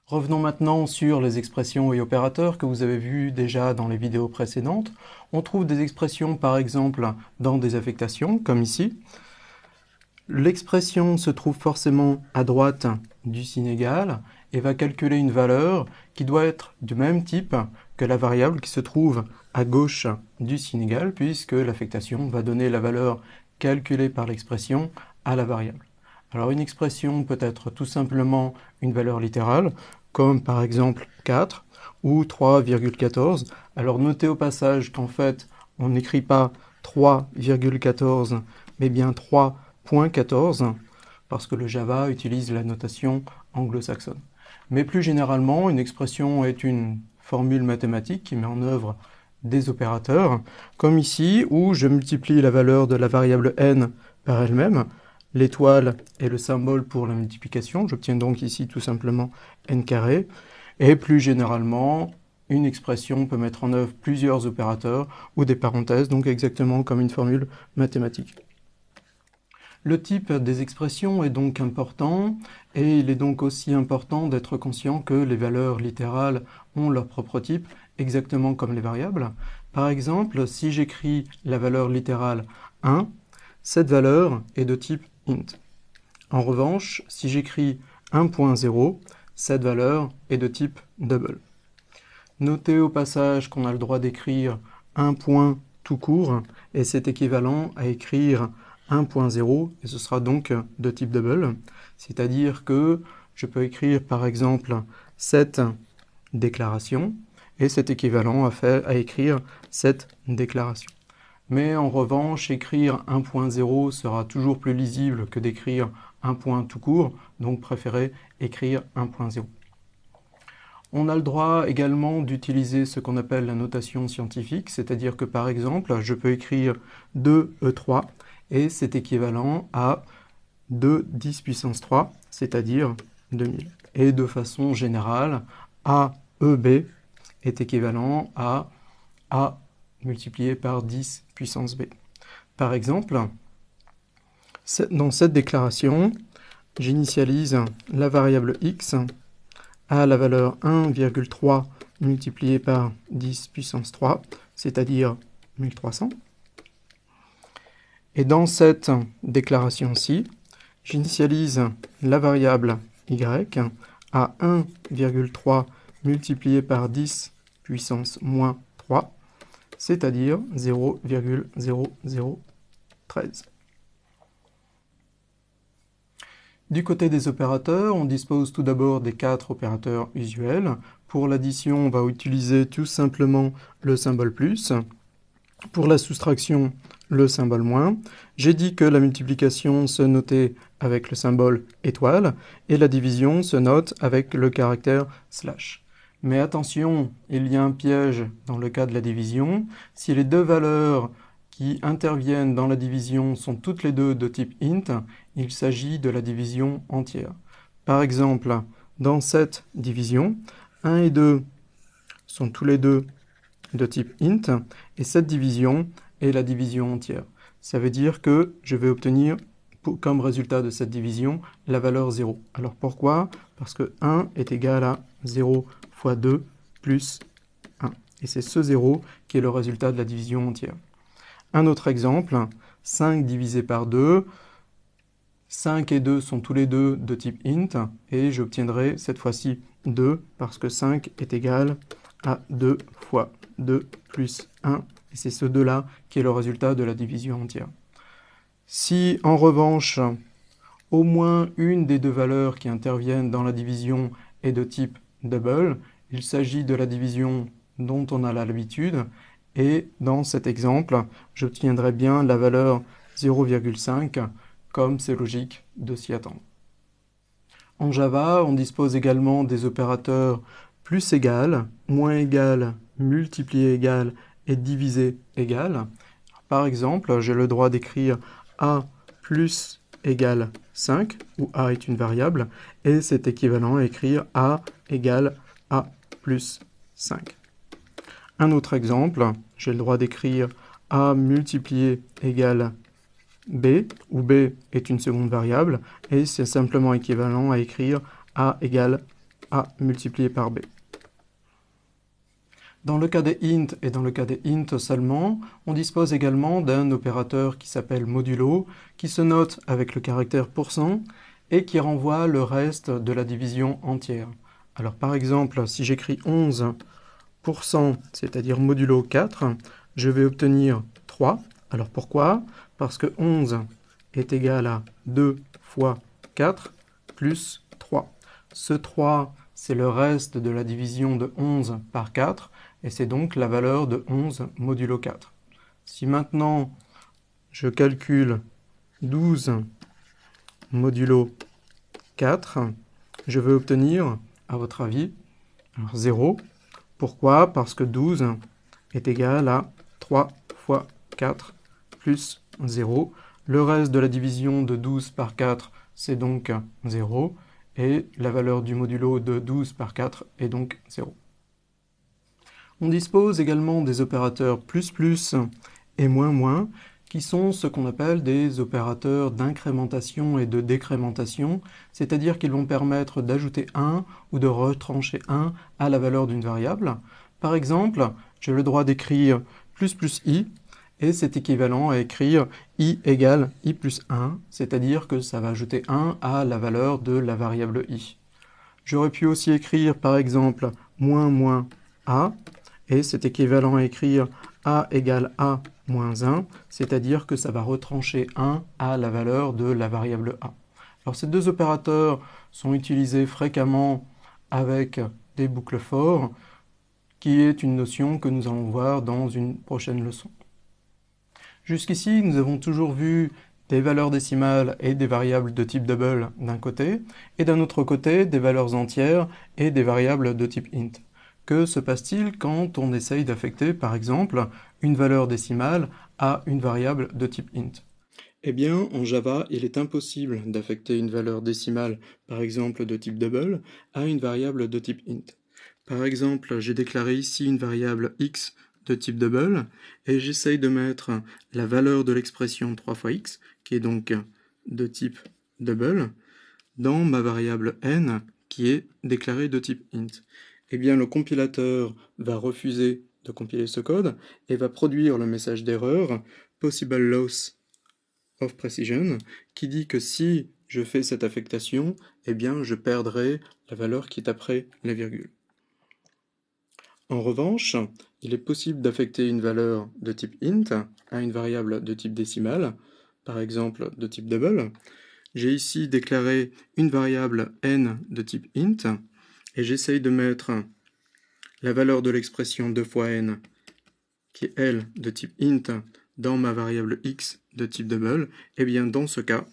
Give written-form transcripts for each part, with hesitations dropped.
Revenons maintenant sur les expressions et opérateurs que vous avez vus déjà dans les vidéos précédentes. On trouve des expressions par exemple dans des affectations, comme ici. L'expression se trouve forcément à droite du signe égal et va calculer une valeur qui doit être du même type que la variable qui se trouve à gauche du signe égal, puisque l'affectation va donner la valeur calculée par l'expression à la variable. Alors une expression peut être tout simplement une valeur littérale, comme par exemple 4 ou 3,14. Alors notez au passage qu'en fait on n'écrit pas 3,14 mais bien 3,14 parce que le Java utilise la notation anglo-saxonne. Mais plus généralement, une expression est une formule mathématique qui met en œuvre des opérateurs, comme ici où je multiplie la valeur de la variable n par elle-même. L'étoile est le symbole pour la multiplication, j'obtiens donc ici tout simplement n carré. Et plus généralement, une expression peut mettre en œuvre plusieurs opérateurs ou des parenthèses, donc exactement comme une formule mathématique. Le type des expressions est donc important, et il est donc aussi important d'être conscient que les valeurs littérales ont leur propre type, exactement comme les variables. Par exemple, si j'écris la valeur littérale 1, cette valeur est de type int. En revanche, si j'écris 1.0, cette valeur est de type double. Notez au passage qu'on a le droit d'écrire un point tout court, et c'est équivalent à écrire 1.0, et ce sera donc de type double, c'est-à-dire que je peux écrire par exemple cette déclaration, et c'est équivalent à écrire cette déclaration. Mais en revanche, écrire 1.0 sera toujours plus lisible que d'écrire un point tout court, donc préférez écrire 1.0. On a le droit également d'utiliser ce qu'on appelle la notation scientifique, c'est-à-dire que par exemple, je peux écrire 2e3 et c'est équivalent à 2 10 puissance 3, c'est-à-dire 2000. Et de façon générale, AEB est équivalent à A multiplié par 10 puissance B. Par exemple, dans cette déclaration, j'initialise la variable x à la valeur 1,3 multiplié par 10 puissance 3, c'est-à-dire 1300. Et dans cette déclaration-ci, j'initialise la variable y à 1,3 multiplié par 10 puissance moins 3, c'est-à-dire 0,0013. Du côté des opérateurs, on dispose tout d'abord des 4 opérateurs usuels. Pour l'addition, on va utiliser tout simplement le symbole plus. Pour la soustraction, le symbole moins. J'ai dit que la multiplication se notait avec le symbole étoile et la division se note avec le caractère slash. Mais attention, il y a un piège dans le cas de la division. Si les deux valeurs qui interviennent dans la division sont toutes les deux de type int, il s'agit de la division entière. Par exemple, dans cette division, 1 et 2 sont tous les deux de type int, et cette division est la division entière. Ça veut dire que je vais obtenir comme résultat de cette division la valeur 0. Alors pourquoi? Parce que 1 est égal à 0 fois 2 plus 1. Et c'est ce 0 qui est le résultat de la division entière. Un autre exemple, 5 divisé par 2, 5 et 2 sont tous les deux de type int, et j'obtiendrai cette fois-ci 2, parce que 5 est égal à 2 fois 2 plus 1, et c'est ce 2-là qui est le résultat de la division entière. Si en revanche, au moins une des deux valeurs qui interviennent dans la division est de type double, il s'agit de la division dont on a l'habitude, et dans cet exemple, j'obtiendrai bien la valeur 0,5, comme c'est logique de s'y attendre. En Java, on dispose également des opérateurs plus égal, moins égal, multiplié égal et divisé égal. Par exemple, j'ai le droit d'écrire a plus égale 5, où a est une variable, et c'est équivalent à écrire a égale a plus 5. Un autre exemple, j'ai le droit d'écrire a multiplié égale b, où b est une seconde variable, et c'est simplement équivalent à écrire a égale a multiplié par b. Dans le cas des int et dans le cas des int seulement, on dispose également d'un opérateur qui s'appelle modulo, qui se note avec le caractère %, et qui renvoie le reste de la division entière. Alors par exemple, si j'écris 11%, c'est-à-dire modulo 4, je vais obtenir 3. Alors pourquoi? Parce que 11 est égal à 2 fois 4 plus 3. Ce 3, c'est le reste de la division de 11 par 4, et c'est donc la valeur de 11 modulo 4. Si maintenant je calcule 12 modulo 4, je vais obtenir, à votre avis, alors 0. Pourquoi? Parce que 12 est égal à 3 fois 4 plus 0. Le reste de la division de 12 par 4, c'est donc 0. Et la valeur du modulo de 12 par 4 est donc 0. On dispose également des opérateurs plus et moins qui sont ce qu'on appelle des opérateurs d'incrémentation et de décrémentation, c'est-à-dire qu'ils vont permettre d'ajouter 1 ou de retrancher 1 à la valeur d'une variable. Par exemple, j'ai le droit d'écrire plus i, et c'est équivalent à écrire i égale i plus 1, c'est-à-dire que ça va ajouter 1 à la valeur de la variable i. J'aurais pu aussi écrire par exemple moins a, et c'est équivalent à écrire a égale a moins 1, c'est-à-dire que ça va retrancher 1 à la valeur de la variable a. Alors ces deux opérateurs sont utilisés fréquemment avec des boucles for, qui est une notion que nous allons voir dans une prochaine leçon. Jusqu'ici, nous avons toujours vu des valeurs décimales et des variables de type double d'un côté, et d'un autre côté, des valeurs entières et des variables de type int. Que se passe-t-il quand on essaye d'affecter, par exemple, une valeur décimale à une variable de type int? Eh bien, en Java, il est impossible d'affecter une valeur décimale, par exemple de type double, à une variable de type int. Par exemple, j'ai déclaré ici une variable x de type double, et j'essaye de mettre la valeur de l'expression 3 fois x, qui est donc de type double, dans ma variable n, qui est déclarée de type int. Eh bien, le compilateur va refuser de compiler ce code, et va produire le message d'erreur possible loss of precision, qui dit que si je fais cette affectation, eh bien, je perdrai la valeur qui est après la virgule. En revanche, il est possible d'affecter une valeur de type int à une variable de type décimal, par exemple de type double. J'ai ici déclaré une variable n de type int, et j'essaye de mettre la valeur de l'expression 2 fois n, qui est elle de type int, dans ma variable x de type double. Et bien dans ce cas,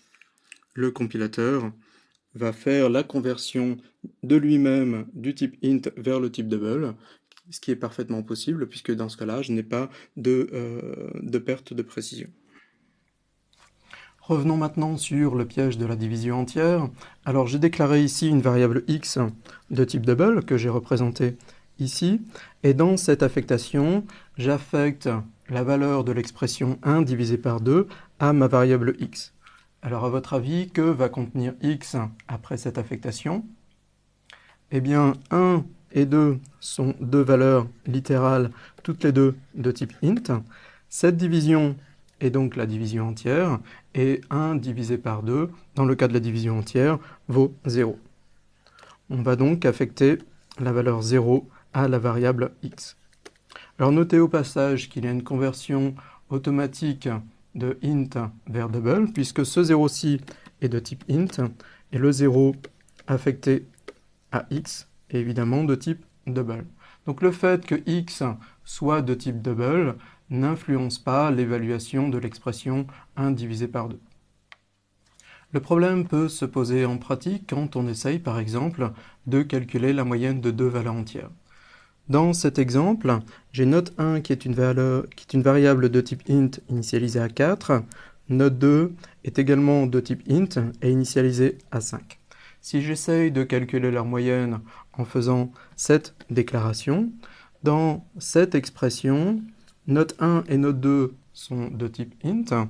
le compilateur va faire la conversion de lui-même du type int vers le type double, ce qui est parfaitement possible, puisque dans ce cas-là, je n'ai pas de perte de précision. Revenons maintenant sur le piège de la division entière. Alors j'ai déclaré ici une variable x de type double, que j'ai représentée ici, et dans cette affectation, j'affecte la valeur de l'expression 1 divisé par 2 à ma variable x. Alors à votre avis, que va contenir x après cette affectation? Eh bien, 1 et 2 sont deux valeurs littérales, toutes les deux de type int. Cette division est donc la division entière, et 1 divisé par 2, dans le cas de la division entière, vaut 0. On va donc affecter la valeur 0 à la variable x. Alors notez au passage qu'il y a une conversion automatique de int vers double, puisque ce 0-ci est de type int, et le 0 affecté à x est évidemment de type double. Donc le fait que x soit de type double n'influence pas l'évaluation de l'expression 1 divisé par 2. Le problème peut se poser en pratique quand on essaye par exemple de calculer la moyenne de deux valeurs entières. Dans cet exemple, j'ai note 1 qui est une variable de type int initialisée à 4, note 2 est également de type int et initialisée à 5. Si j'essaye de calculer leur moyenne en faisant cette déclaration, dans cette expression, note 1 et note 2 sont de type int,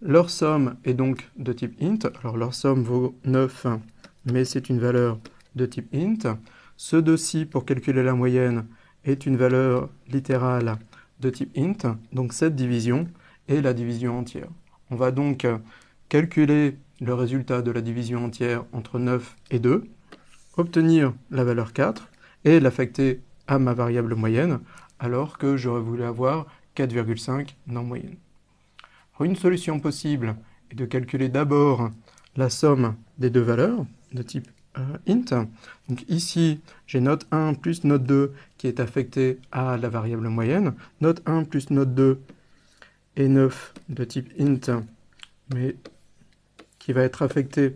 leur somme est donc de type int, alors leur somme vaut 9, mais c'est une valeur de type int. Ce de-ci, pour calculer la moyenne, est une valeur littérale de type int, donc cette division est la division entière. On va donc calculer le résultat de la division entière entre 9 et 2, obtenir la valeur 4 et l'affecter à ma variable moyenne, alors que j'aurais voulu avoir 4,5 dans moyenne. Alors, une solution possible est de calculer d'abord la somme des deux valeurs de type int. Donc ici, j'ai note 1 plus note 2 qui est affectée à la variable moyenne. Note 1 plus note 2 est 9 de type int, mais qui va être affectée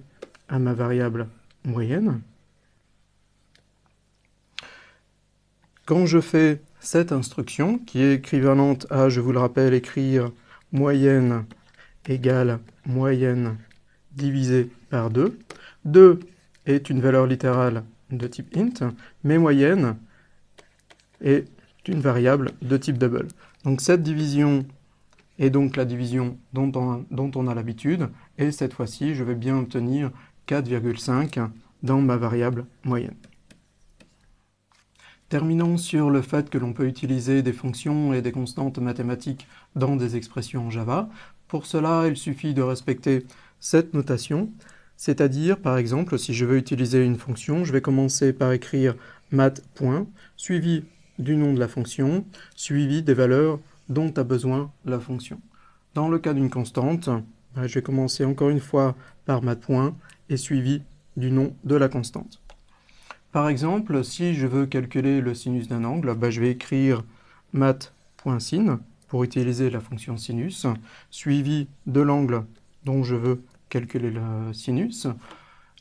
à ma variable moyenne. Quand je fais cette instruction, qui est équivalente à, je vous le rappelle, écrire moyenne égale moyenne divisé par 2, 2 est une valeur littérale de type int, mais moyenne est une variable de type double. Donc cette division est donc la division dont on a l'habitude, et cette fois-ci, je vais bien obtenir 4,5 dans ma variable moyenne. Terminons sur le fait que l'on peut utiliser des fonctions et des constantes mathématiques dans des expressions en Java. Pour cela, il suffit de respecter cette notation, c'est-à-dire, par exemple, si je veux utiliser une fonction, je vais commencer par écrire math. Suivi du nom de la fonction, suivi des valeurs dont a besoin la fonction. Dans le cas d'une constante, je vais commencer encore une fois par math. Et suivi du nom de la constante. Par exemple, si je veux calculer le sinus d'un angle, je vais écrire math.sin pour utiliser la fonction sinus, suivi de l'angle dont je veux calculer le sinus.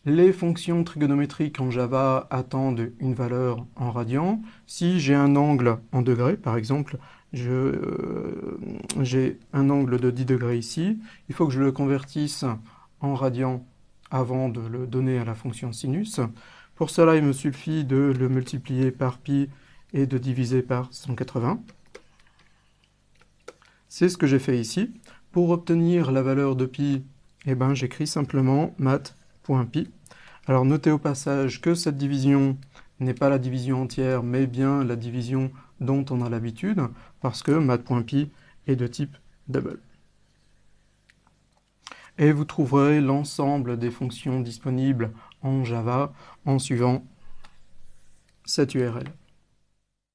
Les fonctions trigonométriques en Java attendent une valeur en radians. Si j'ai un angle en degrés, par exemple, j'ai un angle de 10 degrés ici, il faut que je le convertisse en radians avant de le donner à la fonction sinus. Pour cela, il me suffit de le multiplier par pi et de diviser par 180. C'est ce que j'ai fait ici. Pour obtenir la valeur de pi, j'écris simplement math.pi. Alors notez au passage que cette division n'est pas la division entière, mais bien la division dont on a l'habitude, parce que math.pi est de type double. Et vous trouverez l'ensemble des fonctions disponibles en Java en suivant cette URL.